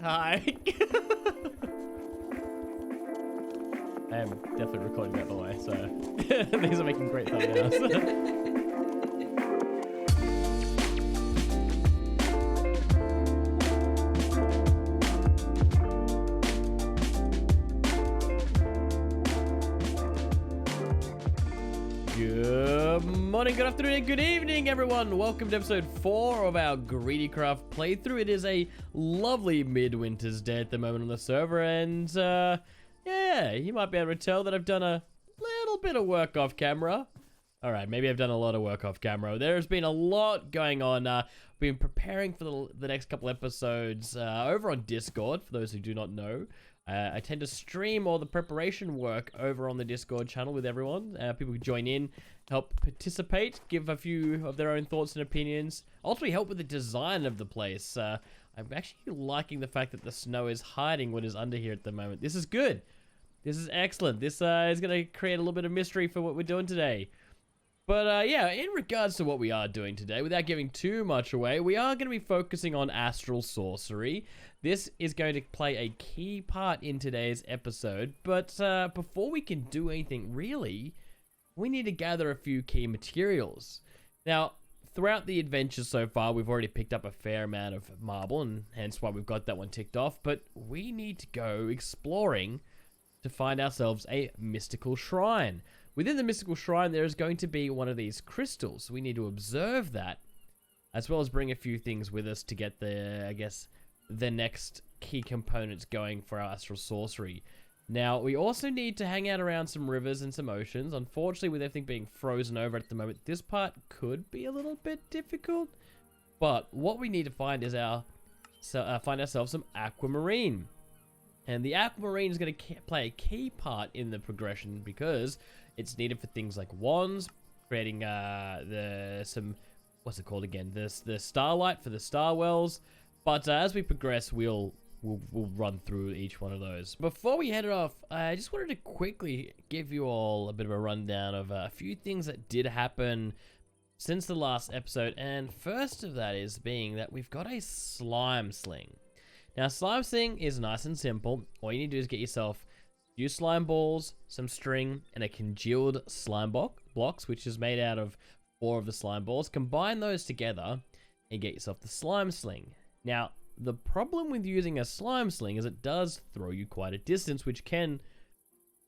Hi. I am definitely recording that, by the way, so these are making great thumbnails. Good morning, good afternoon, and good evening, everyone. Welcome to episode 4 of our GreedyCraft playthrough. It is a lovely midwinter's day at the moment on the server, and yeah, you might be able to tell that I've done a little bit of work off camera. All right, maybe I've done a lot of work off camera. There's been a lot going on. We've been preparing for the next couple episodes over on Discord, for those who do not know. I tend to stream all the preparation work over on the Discord channel with everyone. People can join in, help participate, give a few of their own thoughts and opinions, ultimately help with the design of the place. I'm actually liking the fact that the snow is hiding what is under here at the moment. This is good. This is excellent. This is going to create a little bit of mystery for what we're doing today. But yeah, in regards to what we are doing today, without giving too much away, we are going to be focusing on Astral Sorcery. This is going to play a key part in today's episode, but before we can do anything really, we need to gather a few key materials. Now, throughout the adventure so far, we've already picked up a fair amount of marble, and hence why we've got that one ticked off, but we need to go exploring to find ourselves a mystical shrine. Within the mystical shrine, there is going to be one of these crystals. We need to observe that, as well as bring a few things with us to get the, I guess, the next key components going for our Astral Sorcery. Now, we also need to hang out around some rivers and some oceans. Unfortunately, with everything being frozen over at the moment, this part could be a little bit difficult. But what we need to find is find ourselves some aquamarine. And the aquamarine is going to play a key part in the progression because it's needed for things like wands, creating what's it called again? The starlight for the star wells. But as we progress, we'll run through each one of those. Before we head off, I just wanted to quickly give you all a bit of a rundown of a few things that did happen since the last episode. And first of that is being that we've got a slime sling. Now, slime sling is nice and simple. All you need to do is get yourself a few slime balls, some string, and a congealed slime blocks, which is made out of 4 of the slime balls. Combine those together and get yourself the slime sling. Now, the problem with using a slime sling is it does throw you quite a distance, which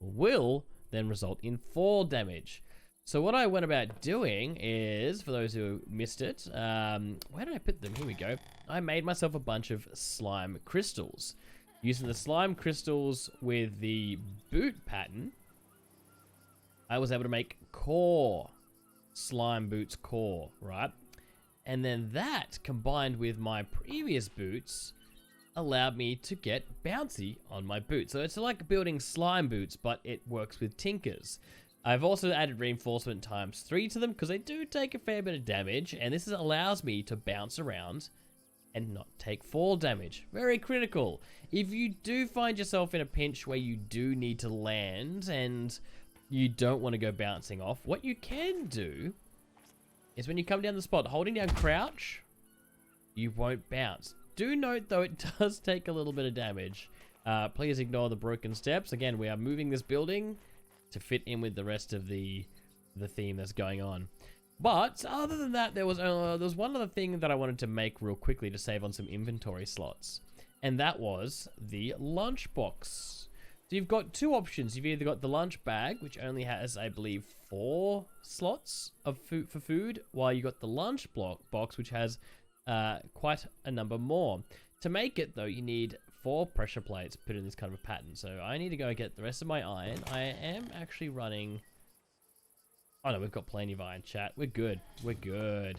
will then result in fall damage. So what I went about doing is, for those who missed it, where did I put them? Here we go. I made myself a bunch of slime crystals. Using the slime crystals with the boot pattern, I was able to make core, slime boots core, right? And then that, combined with my previous boots, allowed me to get bouncy on my boots. So it's like building slime boots, but it works with tinkers. I've also added reinforcement ×3 to them because they do take a fair bit of damage, and this allows me to bounce around and not take fall damage. Very critical. If you do find yourself in a pinch where you do need to land and you don't want to go bouncing off, what you can do is when you come down the spot, holding down crouch, you won't bounce. Do note though, it does take a little bit of damage. Please ignore the broken steps. Again, we are moving this building to fit in with the rest of the theme that's going on. But other than that, there was one other thing that I wanted to make real quickly to save on some inventory slots, and that was the lunchbox. So you've got 2 options. You've either got the lunch bag, which only has, I believe, 4 slots of food for food, while you got the lunch box, which has quite a number more. To make it though, you need 4 pressure plates put in this kind of a pattern. So I need to go get the rest of my iron. I am actually running... Oh no, we've got plenty of iron, chat. We're good. We're good.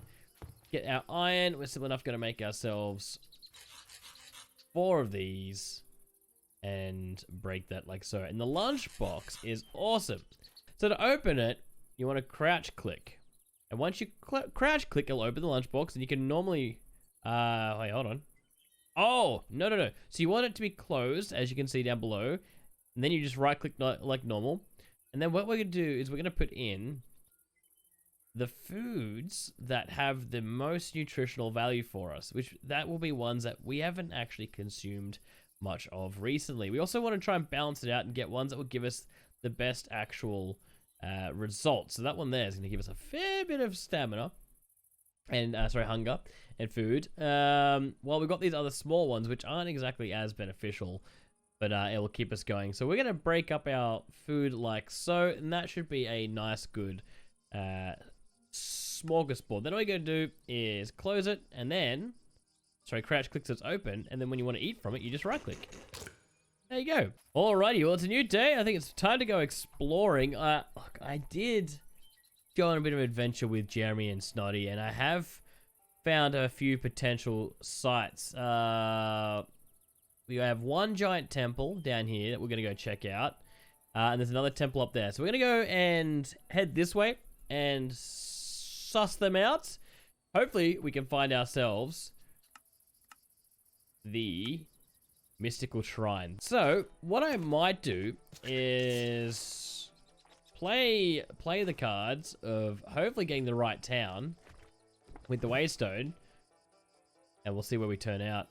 Get our iron. We're simple enough going to make ourselves 4 of these and break that like so. And the lunch box is awesome. So to open it, you want to crouch click. And once you crouch click, it'll open the lunchbox, and you can normally... wait, hold on. Oh, no. So you want it to be closed, as you can see down below. And then you just right click like normal. And then what we're going to do is we're going to put in the foods that have the most nutritional value for us, which that will be ones that we haven't actually consumed much of recently. We also want to try and balance it out and get ones that will give us the best actual results. So that one there is going to give us a fair bit of stamina and hunger and food. While we've got these other small ones which aren't exactly as beneficial, but it will keep us going. So we're going to break up our food like so, and that should be a nice, good smorgasbord. Then all you're going to do is close it, and then, crouch click so it's open, and then when you want to eat from it, you just right click. There you go. Alrighty, well, it's a new day. I think it's time to go exploring. Look, I did go on a bit of adventure with Jeremy and Snotty, and I have found a few potential sites. We have one giant temple down here that we're going to go check out. And there's another temple up there. So we're going to go and head this way and suss them out. Hopefully, we can find ourselves the mystical shrine. So, what I might do is play the cards of hopefully getting the right town with the waystone, and we'll see where we turn out.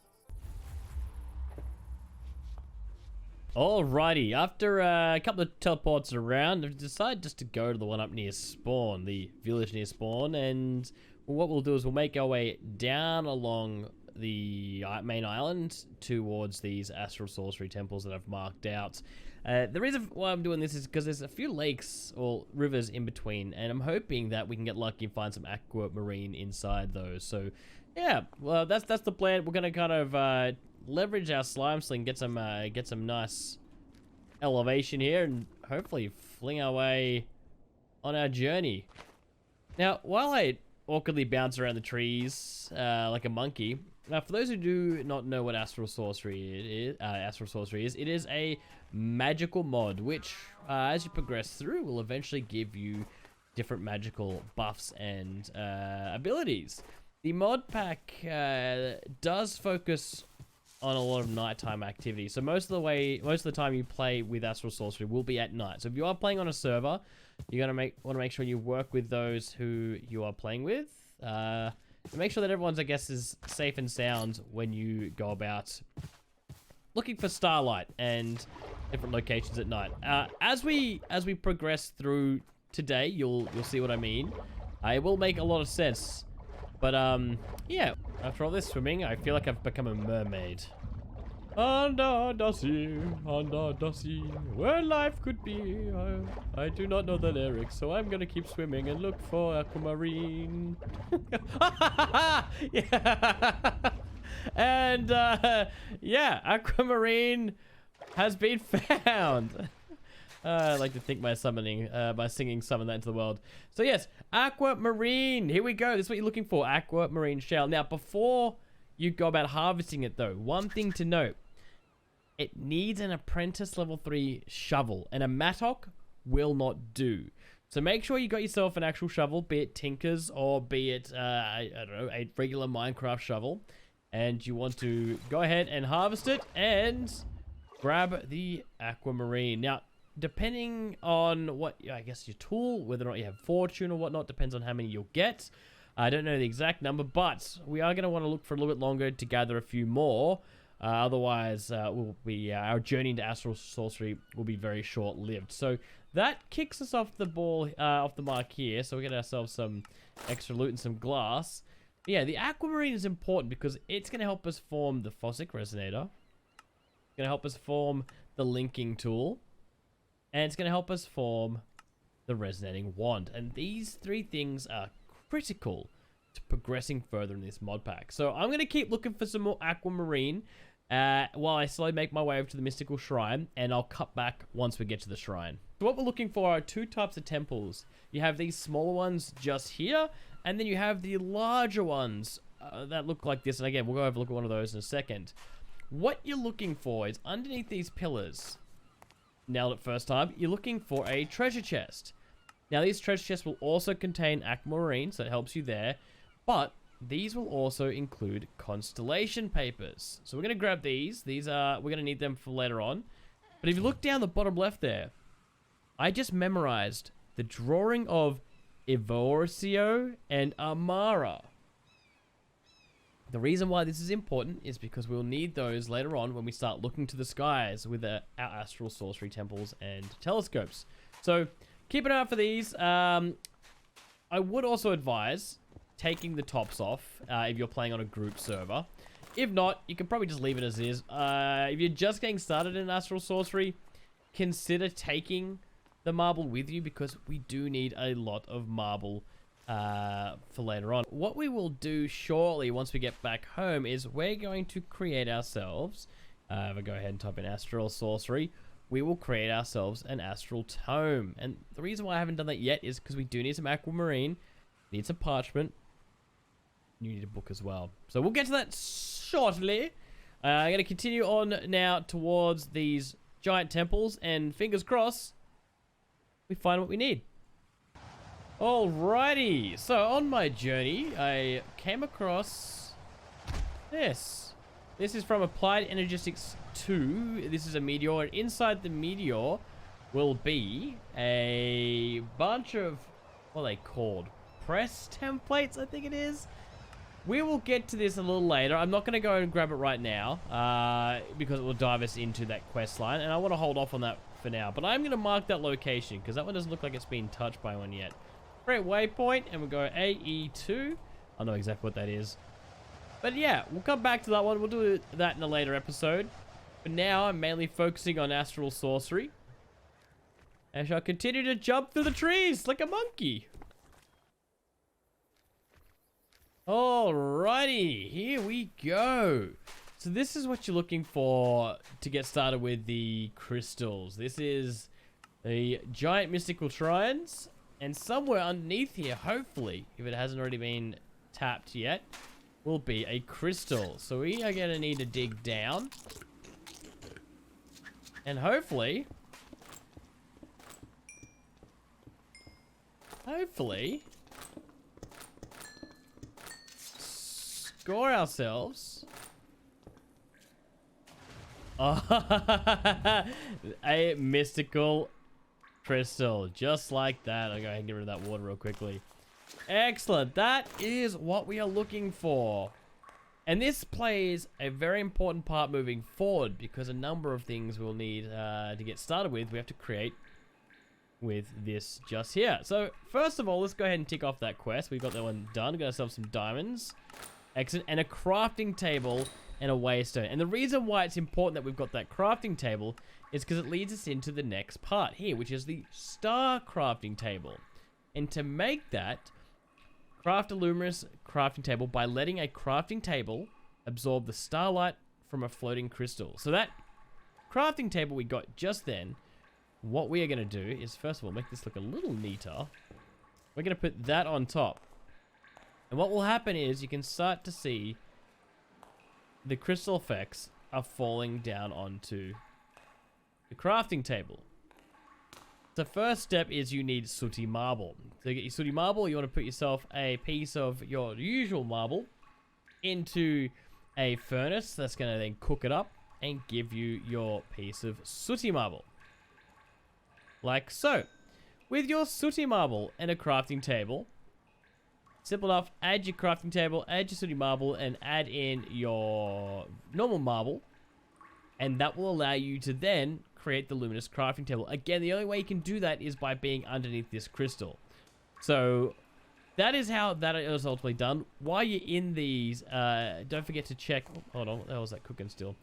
Alrighty, after a couple of teleports around, I've decided just to go to the one up near spawn, the village near spawn, and what we'll do is we'll make our way down along the main island towards these Astral Sorcery temples that I've marked out. The reason why I'm doing this is because there's a few lakes or rivers in between, and I'm hoping that we can get lucky and find some aquamarine inside those. So, yeah, well, that's the plan. We're gonna kind of leverage our slime sling, get some nice elevation here, and hopefully fling our way on our journey. Now, while I awkwardly bounce around the trees like a monkey, now for those who do not know what Astral Sorcery is, it is a magical mod which, as you progress through, will eventually give you different magical buffs and abilities. The mod pack does focus on a lot of nighttime activity. So most of the time you play with Astral Sorcery will be at night. So if you are playing on a server, you're gonna want to make sure you work with those who you are playing with. To make sure that everyone's, I guess, is safe and sound when you go about looking for starlight and different locations at night. As we progress through today, you'll see what I mean. It will make a lot of sense. But, yeah, after all this swimming, I feel like I've become a mermaid. Under the sea, where life could be. I do not know the lyrics, so I'm gonna keep swimming and look for aquamarine. Yeah. And, yeah, aquamarine has been found. I like to think by singing summon that into the world. So yes, aquamarine. Here we go. This is what you're looking for. Aquamarine shell. Now, before you go about harvesting it though, one thing to note. It needs an apprentice level 3 shovel, and a mattock will not do. So make sure you got yourself an actual shovel, be it Tinker's or be it, I don't know, a regular Minecraft shovel. And you want to go ahead and harvest it and grab the aquamarine. Now, depending on what, I guess, your tool, whether or not you have fortune or whatnot, depends on how many you'll get. I don't know the exact number, but we are going to want to look for a little bit longer to gather a few more. Otherwise, our journey into Astral Sorcery will be very short-lived. So that kicks us off the mark here. So we get ourselves some extra loot and some glass. But yeah, the aquamarine is important because it's going to help us form the Fossick Resonator. It's going to help us form the linking tool. And it's going to help us form the resonating wand. And these three things are critical to progressing further in this mod pack. So I'm going to keep looking for some more aquamarine while I slowly make my way over to the mystical shrine. And I'll cut back once we get to the shrine. So what we're looking for are two types of temples. You have these smaller ones just here. And then you have the larger ones that look like this. And again, we'll go have a look at one of those in a second. What you're looking for is underneath these pillars. Nailed it first time. You're looking for a treasure chest. Now, these treasure chests will also contain aquamarine, so it helps you there. But these will also include constellation papers. So we're going to grab these. We're going to need them for later on. But if you look down the bottom left there, I just memorized the drawing of Evorsio, and Amara. The reason why this is important is because we'll need those later on when we start looking to the skies with our Astral Sorcery temples and telescopes. So keep an eye out for these. I would also advise taking the tops off if you're playing on a group server. If not, you can probably just leave it as is. If you're just getting started in Astral Sorcery, consider taking the marble with you because we do need a lot of marble for later on. What we will do shortly once we get back home is we're going to create ourselves, if I go ahead and type in Astral Sorcery, we will create ourselves an Astral Tome. And the reason why I haven't done that yet is because we do need some aquamarine, need some parchment, you need a book as well. So we'll get to that shortly. I'm going to continue on now towards these giant temples and fingers crossed we find what we need. Alrighty, so on my journey, I came across this. This is from Applied Energetics 2. This is a meteor, and inside the meteor will be a bunch of, what are they called? Press templates, I think it is. We will get to this a little later. I'm not going to go and grab it right now, because it will dive us into that quest line, and I want to hold off on that for now. But I'm going to mark that location, because that one doesn't look like it's been touched by one yet. Great waypoint, and we'll go AE2. I know exactly what that is. But yeah, we'll come back to that one. We'll do that in a later episode. But now I'm mainly focusing on Astral Sorcery. And shall continue to jump through the trees like a monkey. Alrighty, here we go. So this is what you're looking for to get started with the crystals. This is the giant mystical shrines. And somewhere underneath here, hopefully, if it hasn't already been tapped yet, will be a crystal. So we are going to need to dig down. And hopefully, score ourselves a mystical crystal, just like that. I'll go ahead and get rid of that water real quickly. Excellent. That is what we are looking for. And this plays a very important part moving forward because a number of things we'll need to get started with, we have to create with this just here. So first of all, let's go ahead and tick off that quest. We've got that one done. Got ourselves some diamonds. Excellent. And a crafting table and a waystone. And the reason why it's important that we've got that crafting table is because it leads us into the next part here, which is the star crafting table. And to make that, craft a luminous crafting table by letting a crafting table absorb the starlight from a floating crystal. So that crafting table we got just then, what we are going to do is, first of all, make this look a little neater. We're going to put that on top. And what will happen is you can start to see the crystal effects are falling down onto the crafting table. The first step is you need sooty marble. To get your sooty marble, you want to put yourself a piece of your usual marble into a furnace that's going to then cook it up and give you your piece of sooty marble. Like so. With your sooty marble and a crafting table, simple enough, add your crafting table, add your sooty marble, and add in your normal marble. And that will allow you to then create the luminous crafting table. Again, the only way you can do that is by being underneath this crystal. So that is how that is ultimately done. While you're in these, don't forget to check. Oh, hold on, what the hell was that cooking still?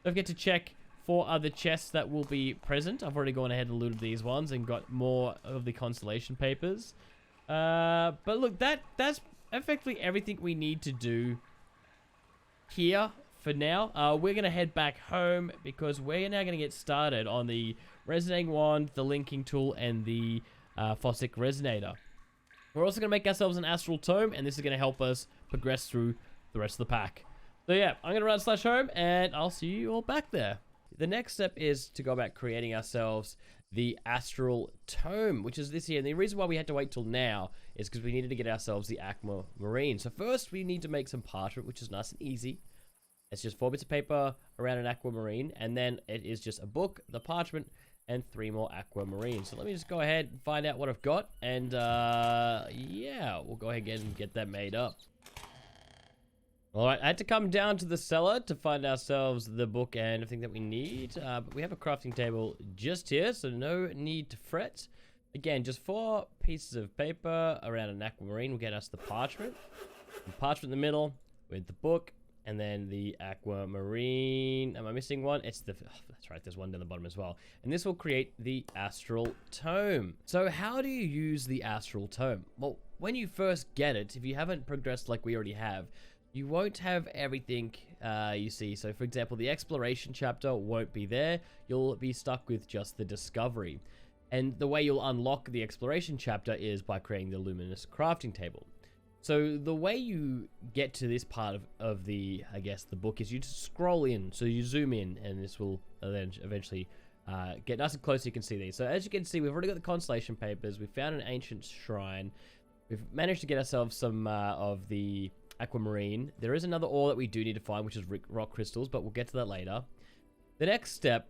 Don't forget to check for other chests that will be present. I've already gone ahead and looted these ones and got more of the constellation papers. But look, that's effectively everything we need to do here for now. We're going to head back home because we're now going to get started on the resonating wand, the linking tool, and the Fossick resonator. We're also going to make ourselves an astral tome, and this is going to help us progress through the rest of the pack. So yeah, I'm going to run /home, and I'll see you all back there. The next step is to go about creating ourselves the astral tome, which is this here. And the reason why we had to wait till now is because we needed to get ourselves the aquamarine. So first we need to make some parchment, which is nice and easy. It's just 4 bits of paper around an aquamarine, and then it is just a book, the parchment, and 3 more aquamarine. So let me just go ahead and find out what I've got, and yeah, we'll go ahead and get that made up. Alright, I had to come down to the cellar to find ourselves the book and everything that we need, but we have a crafting table just here, so no need to fret. Again, just 4 pieces of paper around an aquamarine will get us the parchment. The parchment in the middle with the book, and then the aquamarine. Am I missing one? It's the... Oh, that's right, there's one down the bottom as well. And this will create the Astral Tome. So how do you use the Astral Tome? Well, when you first get it, if you haven't progressed like we already have, you won't have everything you see. So for example, the exploration chapter won't be there. You'll be stuck with just the discovery. And the way you'll unlock the exploration chapter is by creating the luminous crafting table. So the way you get to this part of the, I guess, the book is you just scroll in. So you zoom in, and this will then eventually get nice and close so you can see these. So as you can see, we've already got the constellation papers. We found an ancient shrine. We've managed to get ourselves some of the aquamarine. There is another ore that we do need to find, which is rock crystals, but we'll get to that later. The next step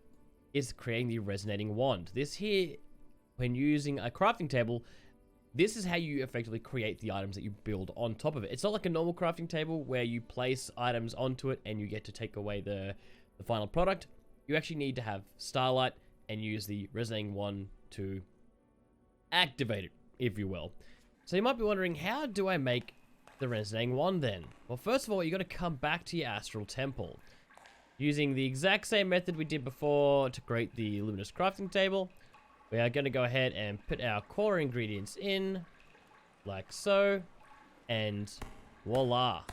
is creating the resonating wand. This here, when using a crafting table, this is how you effectively create the items that you build on top of it. It's not like a normal crafting table where you place items onto it and you get to take away the final product. You actually need to have starlight and use the resonating wand to activate it, if you will. So you might be wondering, how do I make the resonating wand then? Well, first of all, you got to come back to your astral temple. Using the exact same method we did before to create the luminous crafting table, we are going to go ahead and put our core ingredients in, like so, and voila,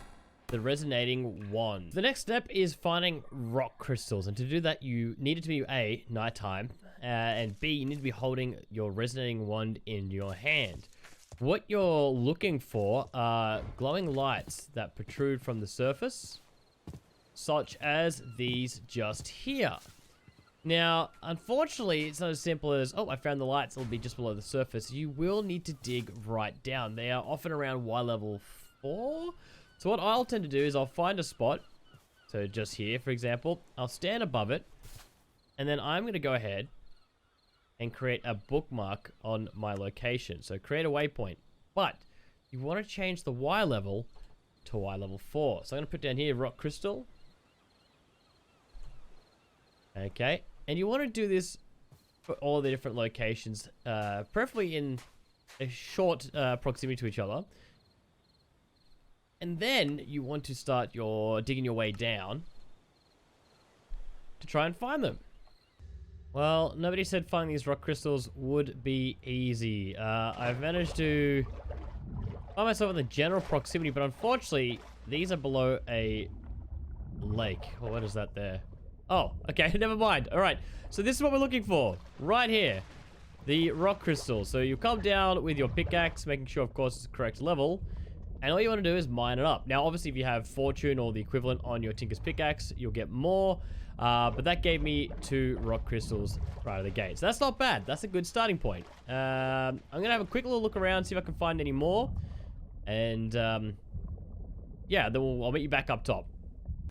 the resonating wand. The next step is finding rock crystals, and to do that, you need it to be A, nighttime, and B, you need to be holding your resonating wand in your hand. What you're looking for are glowing lights that protrude from the surface, such as these just here. Now, unfortunately, it's not as simple as, oh, I found the lights, it'll be just below the surface. You will need to dig right down. They are often around Y level 4. So what I'll tend to do is I'll find a spot, so just here, for example, I'll stand above it, and then I'm going to go ahead and create a bookmark on my location. So create a waypoint, but you want to change the Y level to Y level 4. So I'm going to put down here rock crystal. Okay, and you want to do this for all the different locations, preferably in a short proximity to each other. And then you want to start digging your way down to try and find them. Well, nobody said finding these rock crystals would be easy. I've managed to find myself in the general proximity, but unfortunately, these are below a lake. Well, what is that there? Oh, okay, never mind. All right, so this is what we're looking for, right here. The rock crystals. So you come down with your pickaxe, making sure, of course, it's the correct level. And all you want to do is mine it up. Now, obviously, if you have fortune or the equivalent on your Tinker's pickaxe, you'll get more. But that gave me 2 rock crystals right out of the gate. So that's not bad. That's a good starting point. I'm going to have a quick little look around, see if I can find any more. And, yeah, then I'll meet you back up top.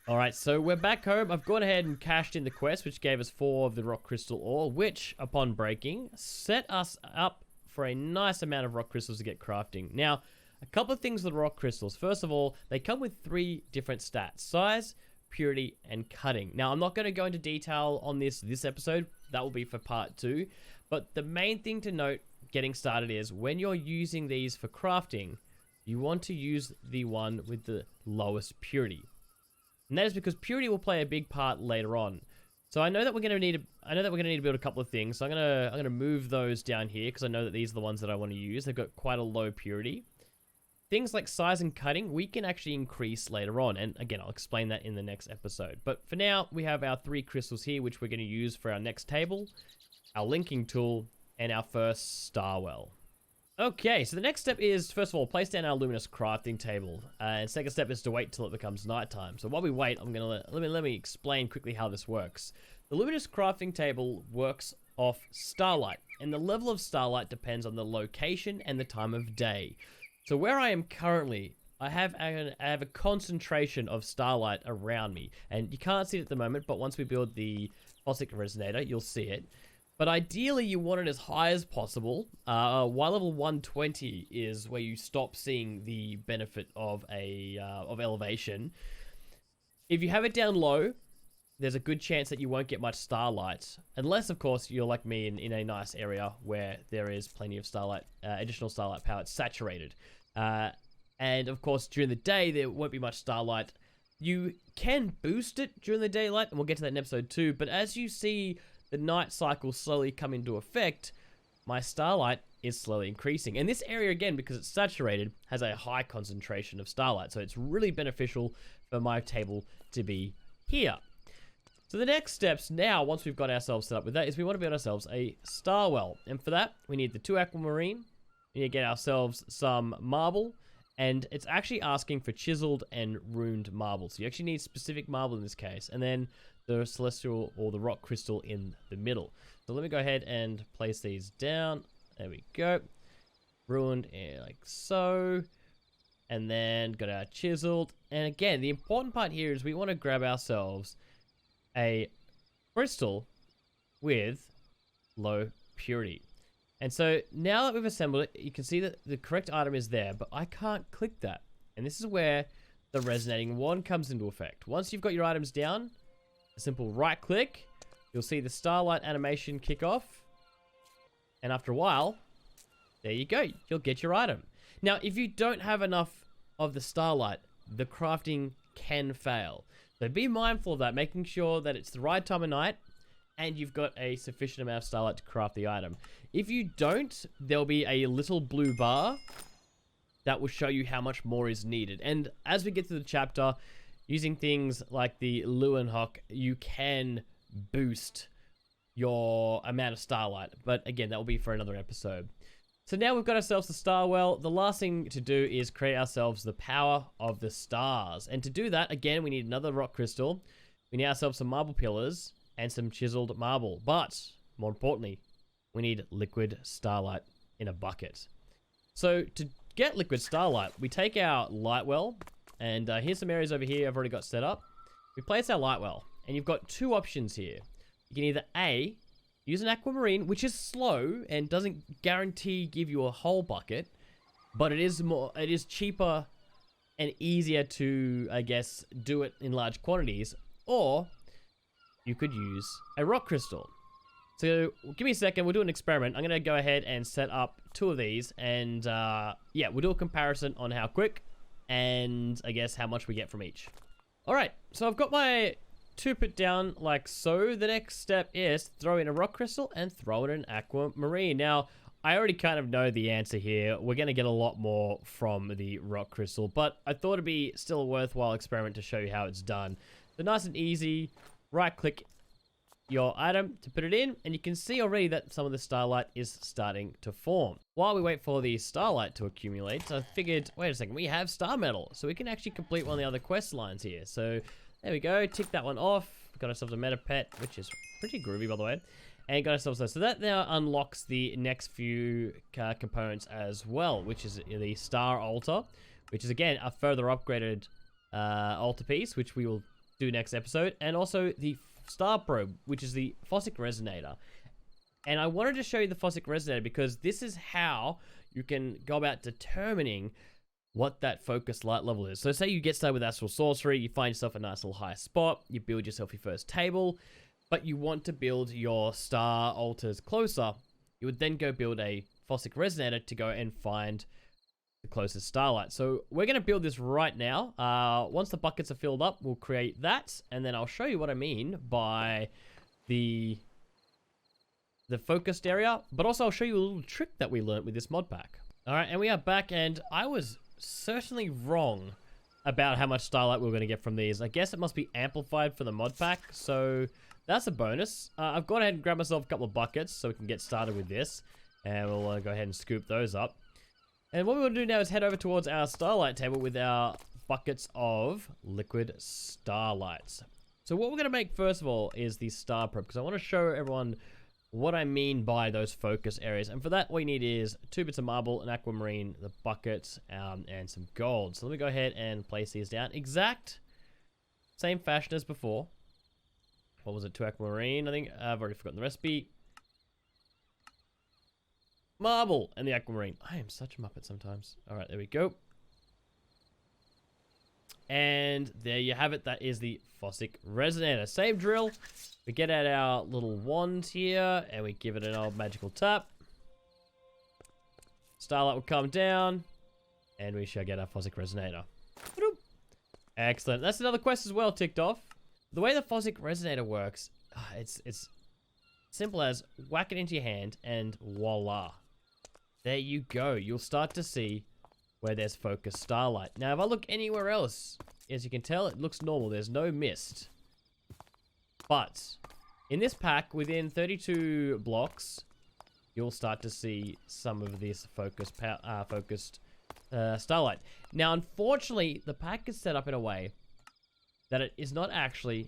Alright, so we're back home. I've gone ahead and cashed in the quest, which gave us 4 of the rock crystal ore, which, upon breaking, set us up for a nice amount of rock crystals to get crafting. Now, a couple of things with rock crystals. First of all, they come with 3 different stats: size, purity, and cutting. Now, I'm not going to go into detail on this episode. That will be for part 2. But the main thing to note getting started is when you're using these for crafting, you want to use the one with the lowest purity. And that is because purity will play a big part later on. So I know that we're going to need to build a couple of things. So I'm going to move those down here because I know that these are the ones that I want to use. They've got quite a low purity. Things like size and cutting, we can actually increase later on. And again, I'll explain that in the next episode. But for now, we have our 3 crystals here, which we're going to use for our next table, our linking tool, and our first star well. Okay, so the next step is, first of all, place down our luminous crafting table. And second step is to wait till it becomes nighttime. So while we wait, I'm going to let me explain quickly how this works. The luminous crafting table works off starlight, and the level of starlight depends on the location and the time of day. So where I am currently, I have a concentration of starlight around me, and you can't see it at the moment, but once we build the Fossick resonator, you'll see it. But ideally, you want it as high as possible. While level 120 is where you stop seeing the benefit of elevation. If you have it down low, there's a good chance that you won't get much starlight. Unless, of course, you're like me in a nice area where there is plenty of starlight, additional starlight power. It's saturated. And, of course, during the day, there won't be much starlight. You can boost it during the daylight, and we'll get to that in episode 2. But as you see the night cycle slowly come into effect, my starlight is slowly increasing. And this area, again, because it's saturated, has a high concentration of starlight. So it's really beneficial for my table to be here. So the next steps now, once we've got ourselves set up with that, is we want to build ourselves a star well. And for that, we need the 2 aquamarine. We need to get ourselves some marble. And it's actually asking for chiseled and runed marble. So you actually need specific marble in this case. And then the celestial or the rock crystal in the middle. So let me go ahead and place these down. There we go. Ruined like so. And then got our chiseled. And again, the important part here is we want to grab ourselves a crystal with low purity. And so now that we've assembled it, you can see that the correct item is there, but I can't click that. And this is where the resonating wand comes into effect. Once you've got your items down, a simple right click, you'll see the starlight animation kick off. And after a while, there you go, you'll get your item. Now, if you don't have enough of the starlight, the crafting can fail. So be mindful of that, making sure that it's the right time of night and you've got a sufficient amount of starlight to craft the item. If you don't, there'll be a little blue bar that will show you how much more is needed. And as we get through the chapter, using things like the Leeuwenhoek, you can boost your amount of starlight. But again, that will be for another episode. So now we've got ourselves the star well. The last thing to do is create ourselves the power of the stars. And to do that, again, we need another rock crystal. We need ourselves some marble pillars and some chiseled marble. But more importantly, we need liquid starlight in a bucket. So to get liquid starlight, we take our light well, and here's some areas over here I've already got set up. We place our light well, and you've got 2 options here. You can either A, use an aquamarine, which is slow and doesn't guarantee give you a whole bucket, but it is cheaper and easier to, I guess, do it in large quantities. Or you could use a rock crystal. So give me a second, we'll do an experiment. I'm going to go ahead and set up 2 of these, and yeah, we'll do a comparison on how quick and I guess how much we get from each. All right, so I've got my 2 put down like so. The next step is throw in a rock crystal and throw in an aquamarine. Now, I already kind of know the answer here. We're going to get a lot more from the rock crystal, but I thought it'd be still a worthwhile experiment to show you how it's done. So nice and easy, right click your item to put it in, and you can see already that some of the starlight is starting to form. While we wait for the starlight to accumulate, I figured, wait a second, we have star metal, so we can actually complete one of the other quest lines here. So there we go, tick that one off. Got ourselves a meta pet, which is pretty groovy, by the way. And got ourselves those. So that now unlocks the next few components as well, which is the star altar, which is again a further upgraded altar piece, which we will do next episode. And also the star probe, which is the Fossick resonator. And I wanted to show you the Fossick resonator because this is how you can go about determining what that focus light level is. So say you get started with Astral Sorcery, you find yourself a nice little high spot, you build yourself your first table, but you want to build your star altars closer, you would then go build a Fossick resonator to go and find the closest starlight. So we're going to build this right now. Once the buckets are filled up, we'll create that, and then I'll show you what I mean by the focused area, but also I'll show you a little trick that we learned with this mod pack. All right, and we are back, and I was certainly wrong about how much starlight we're going to get from these. I guess it must be amplified for the mod pack, so that's a bonus. I've gone ahead and grabbed myself a couple of buckets so we can get started with this, and we'll go ahead and scoop those up. And what we want to do now is head over towards our starlight table with our buckets of liquid starlights. So what we're going to make first of all is the star probe, because I want to show everyone what I mean by those focus areas. And for that, all you need is 2 bits of marble, an aquamarine, the bucket, and some gold. So let me go ahead and place these down. Exact same fashion as before. What was it? 2 aquamarine, I think. I've already forgotten the recipe. marble, and the aquamarine. I am such a muppet sometimes. All right, there we go. And there you have it. That is the Fossick Resonator. Same drill. We get out our little wand here, and we give it an old magical tap. Starlight will come down, and we shall get our Fossick Resonator. Excellent. That's another quest as well ticked off. The way the Fossick Resonator works, it's simple as whack it into your hand, and voila. There you go. You'll start to see where there's focused starlight. Now, if I look anywhere else, as you can tell, it looks normal. There's no mist. But in this pack, within 32 blocks, you'll start to see some of this focused starlight. Now, unfortunately, the pack is set up in a way that it is not actually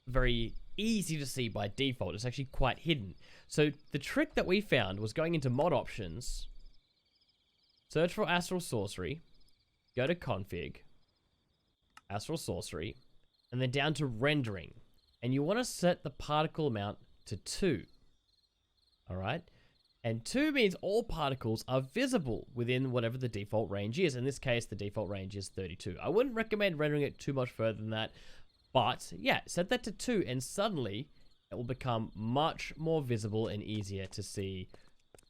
very easy to see by default. It's actually quite hidden. So the trick that we found was going into mod options, search for Astral Sorcery, go to config, Astral Sorcery, and then down to rendering. And you want to set the particle amount to 2. All right? And 2 means all particles are visible within whatever the default range is. In this case, the default range is 32. I wouldn't recommend rendering it too much further than that. But yeah, set that to 2 and suddenly it will become much more visible and easier to see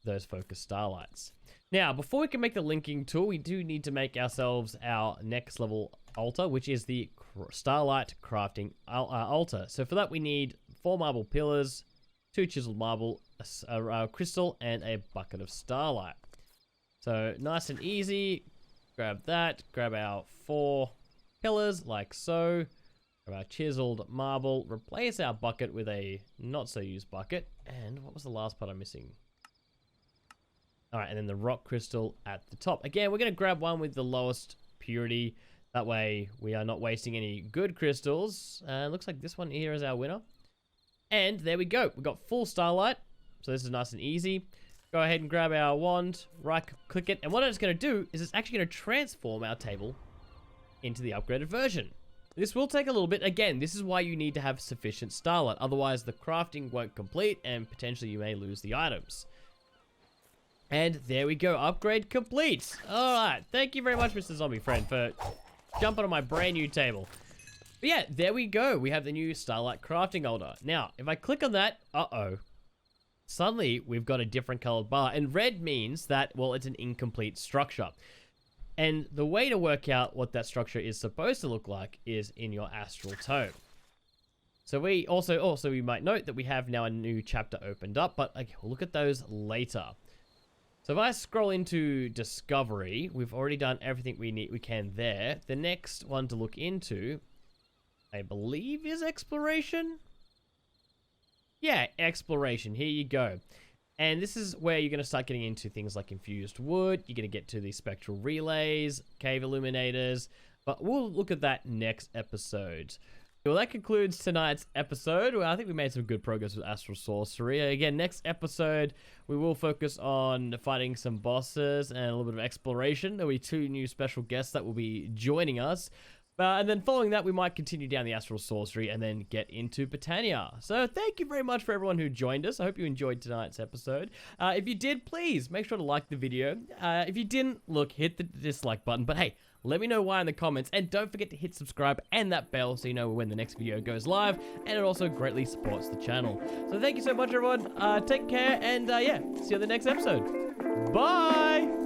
those focused starlights. Now, before we can make the linking tool, we do need to make ourselves our next level altar, which is the Starlight Crafting altar. So for that, we need 4 marble pillars, 2 chiseled marble, a crystal, and a bucket of starlight. So nice and easy. Grab that. Grab our 4 pillars like so. Grab our chiseled marble. Replace our bucket with a not so used bucket. And what was the last part I'm missing? All right, and then the rock crystal at the top. Again, we're going to grab one with the lowest purity. That way we are not wasting any good crystals. Looks like this one here is our winner. And there we go. We've got full starlight. So this is nice and easy. Go ahead and grab our wand, right-click it. And what it's going to do is it's actually going to transform our table into the upgraded version. This will take a little bit. Again, this is why you need to have sufficient starlight. Otherwise, the crafting won't complete and potentially you may lose the items. And there we go. Upgrade complete. All right. Thank you very much, Mr. Zombie Friend, for jumping on my brand new table. But yeah, there we go. We have the new Starlight Crafting Altar. Now, if I click on that, suddenly we've got a different colored bar. And red means that, well, it's an incomplete structure. And the way to work out what that structure is supposed to look like is in your Astral Tome. So we also we might note that we have now a new chapter opened up, but okay, we'll look at those later. So if I scroll into Discovery, we've already done everything we can there. The next one to look into, I believe, is Exploration. Yeah, Exploration. Here you go. And this is where you're going to start getting into things like infused wood. You're going to get to the spectral relays, cave illuminators. But we'll look at that next episode. Well, that concludes tonight's episode. Well, I think we made some good progress with Astral Sorcery. Again, next episode, we will focus on fighting some bosses and a little bit of exploration. There'll be 2 new special guests that will be joining us. And then following that, we might continue down the Astral Sorcery and then get into Britannia. So thank you very much for everyone who joined us. I hope you enjoyed tonight's episode. If you did, please make sure to like the video. If you didn't, look, hit the dislike button. But hey, let me know why in the comments. And don't forget to hit subscribe and that bell so you know when the next video goes live. And it also greatly supports the channel. So thank you so much, everyone. Take care. And yeah, see you on the next episode. Bye!